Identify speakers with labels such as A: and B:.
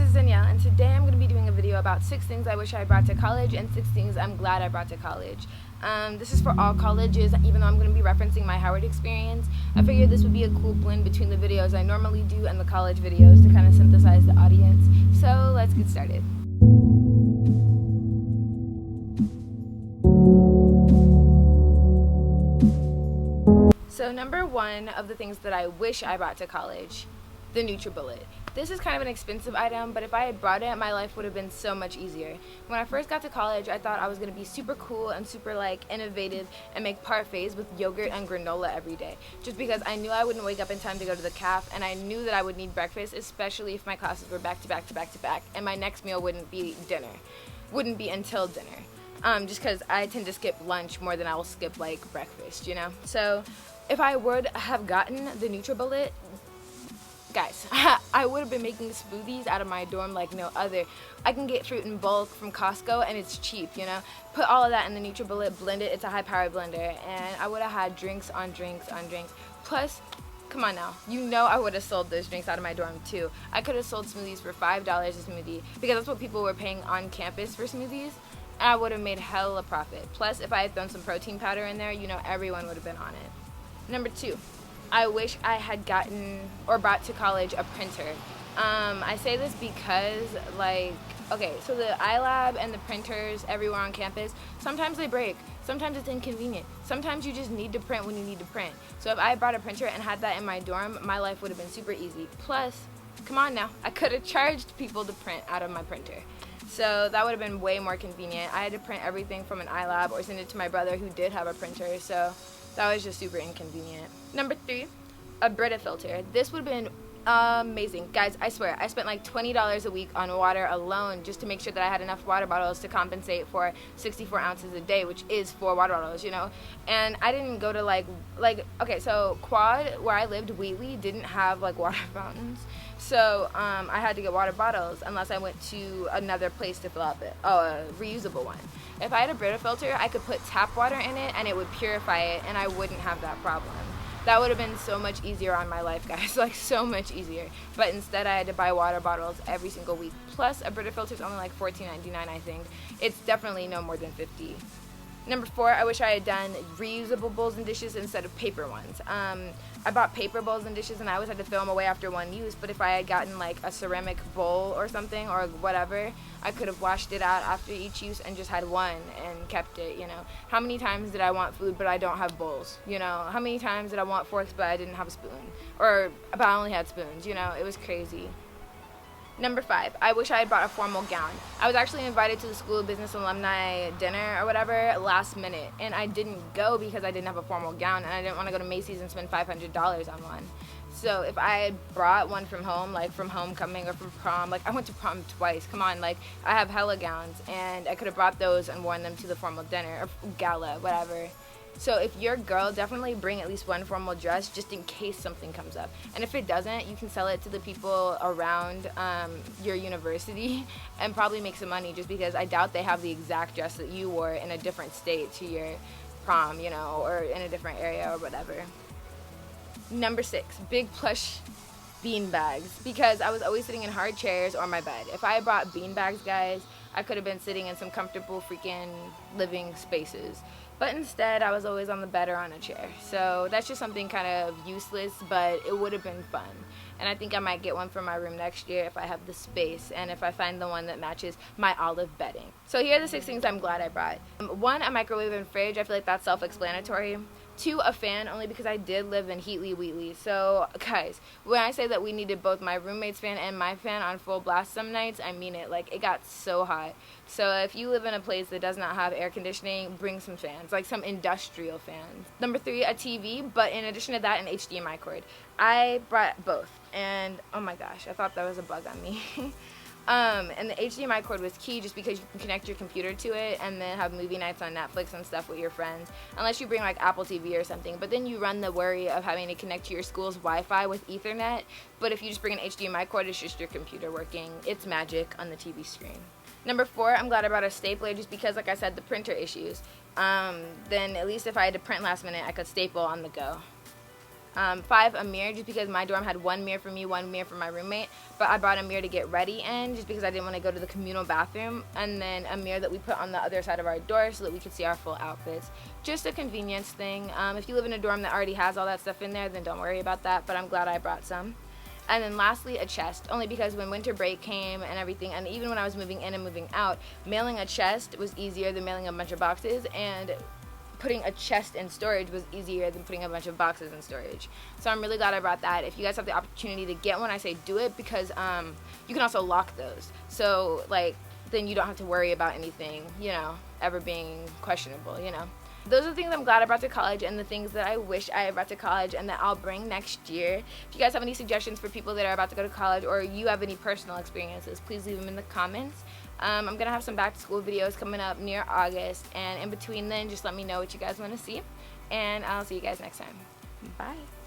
A: is Danielle, and today I'm going to be doing a video about 6 things I wish I brought to college and 6 things I'm glad I brought to college. This is for all colleges, even though I'm going to be referencing my Howard experience. I figured this would be a cool blend between the videos I normally do and the college videos to kind of synthesize the audience. So let's get started. So number 1 of the things that I wish I brought to college, the NutriBullet. This is kind of an expensive item, but if I had brought it, my life would have been so much easier. When I first got to college, I thought I was going to be super cool and super innovative and make parfaits with yogurt and granola every day, just because I knew I wouldn't wake up in time to go to the caf, and I knew that I would need breakfast, especially if my classes were back to back to back to back, and my next meal wouldn't be until dinner. Just because I tend to skip lunch more than I will skip breakfast, you know? So if I would have gotten the NutriBullet, guys, I would have been making smoothies out of my dorm like no other. I can get fruit in bulk from Costco and it's cheap, you know. Put all of that in the NutriBullet, blend it. It's a high-powered blender, and I would have had drinks on drinks on drinks. Plus, come on now, you know I would have sold those drinks out of my dorm too. I could have sold smoothies for $5 a smoothie because that's what people were paying on campus for smoothies, and I would have made hella profit. Plus, if I had thrown some protein powder in there, you know everyone would have been on it. Number 2. I wish I had gotten or brought to college a printer. I say this because, okay, so the iLab and the printers everywhere on campus, sometimes they break. Sometimes it's inconvenient. Sometimes you just need to print when you need to print. So if I brought a printer and had that in my dorm, my life would have been super easy. Plus, come on now, I could have charged people to print out of my printer. So that would have been way more convenient. I had to print everything from an iLab or send it to my brother who did have a printer, so that was just super inconvenient. Number 3, a Brita filter. This would have been amazing. Guys, I swear, I spent like $20 a week on water alone just to make sure that I had enough water bottles to compensate for 64 ounces a day, which is 4 water bottles, you know? And I didn't go to okay, so Quad, where I lived, Wheatley, didn't have water fountains. So I had to get water bottles unless I went to another place to fill up a reusable one. If I had a Brita filter, I could put tap water in it and it would purify it, and I wouldn't have that problem. That would have been so much easier on my life, guys, so much easier. But instead, I had to buy water bottles every single week. Plus, a Brita filter is only $14.99, I think. It's definitely no more than $50. Number 4, I wish I had done reusable bowls and dishes instead of paper ones. I bought paper bowls and dishes, and I always had to throw them away after one use, but if I had gotten a ceramic bowl or something or whatever, I could have washed it out after each use and just had one and kept it, you know. How many times did I want food but I don't have bowls, you know? How many times did I want forks but I didn't have a spoon? But I only had spoons, you know? It was crazy. Number 5, I wish I had brought a formal gown. I was actually invited to the School of Business alumni dinner or whatever last minute, and I didn't go because I didn't have a formal gown, and I didn't want to go to Macy's and spend $500 on one. So if I had brought one from home, from homecoming or from prom, I went to prom twice, come on, I have hella gowns, and I could have brought those and worn them to the formal dinner or gala, whatever. So if you're a girl, definitely bring at least one formal dress just in case something comes up. And if it doesn't, you can sell it to the people around your university and probably make some money, just because I doubt they have the exact dress that you wore in a different state to your prom, you know, or in a different area or whatever. Number 6, big plush bean bags, because I was always sitting in hard chairs or my bed. If I had brought bean bags, guys, I could have been sitting in some comfortable freaking living spaces. But instead, I was always on the bed or on a chair. So that's just something kind of useless, but it would have been fun. And I think I might get one for my room next year if I have the space and if I find the one that matches my olive bedding. So here are the 6 things I'm glad I brought. 1, a microwave and fridge. I feel like that's self-explanatory. 2, a fan, only because I did live in Heatley, Wheatley. So, guys, when I say that we needed both my roommate's fan and my fan on full blast some nights, I mean it. It got so hot. So if you live in a place that does not have air conditioning, bring some fans, some industrial fans. Number 3, a TV, but in addition to that, an HDMI cord. I brought both, and oh my gosh, I thought that was a bug on me. And the HDMI cord was key just because you can connect your computer to it and then have movie nights on Netflix and stuff with your friends, unless you bring Apple TV or something. But then you run the worry of having to connect to your school's Wi-Fi with Ethernet. But if you just bring an HDMI cord, it's just your computer working. It's magic on the TV screen. Number 4, I'm glad I brought a stapler just because, like I said, the printer issues. Then at least if I had to print last minute, I could staple on the go. 5, a mirror, just because my dorm had 1 mirror for me, 1 mirror for my roommate, but I brought a mirror to get ready in, just because I didn't want to go to the communal bathroom, and then a mirror that we put on the other side of our door so that we could see our full outfits. Just a convenience thing. If you live in a dorm that already has all that stuff in there, then don't worry about that, but I'm glad I brought some. And then lastly, a chest, only because when winter break came and everything, and even when I was moving in and moving out, mailing a chest was easier than mailing a bunch of boxes, and putting a chest in storage was easier than putting a bunch of boxes in storage. So I'm really glad I brought that. If you guys have the opportunity to get one, I say do it, because you can also lock those. So like, then you don't have to worry about anything, you know, ever being questionable, you know. Those are the things I'm glad I brought to college, and the things that I wish I had brought to college and that I'll bring next year. If you guys have any suggestions for people that are about to go to college, or you have any personal experiences, please leave them in the comments. I'm going to have some back to school videos coming up near August, and in between then, just let me know what you guys want to see, and I'll see you guys next time. Bye.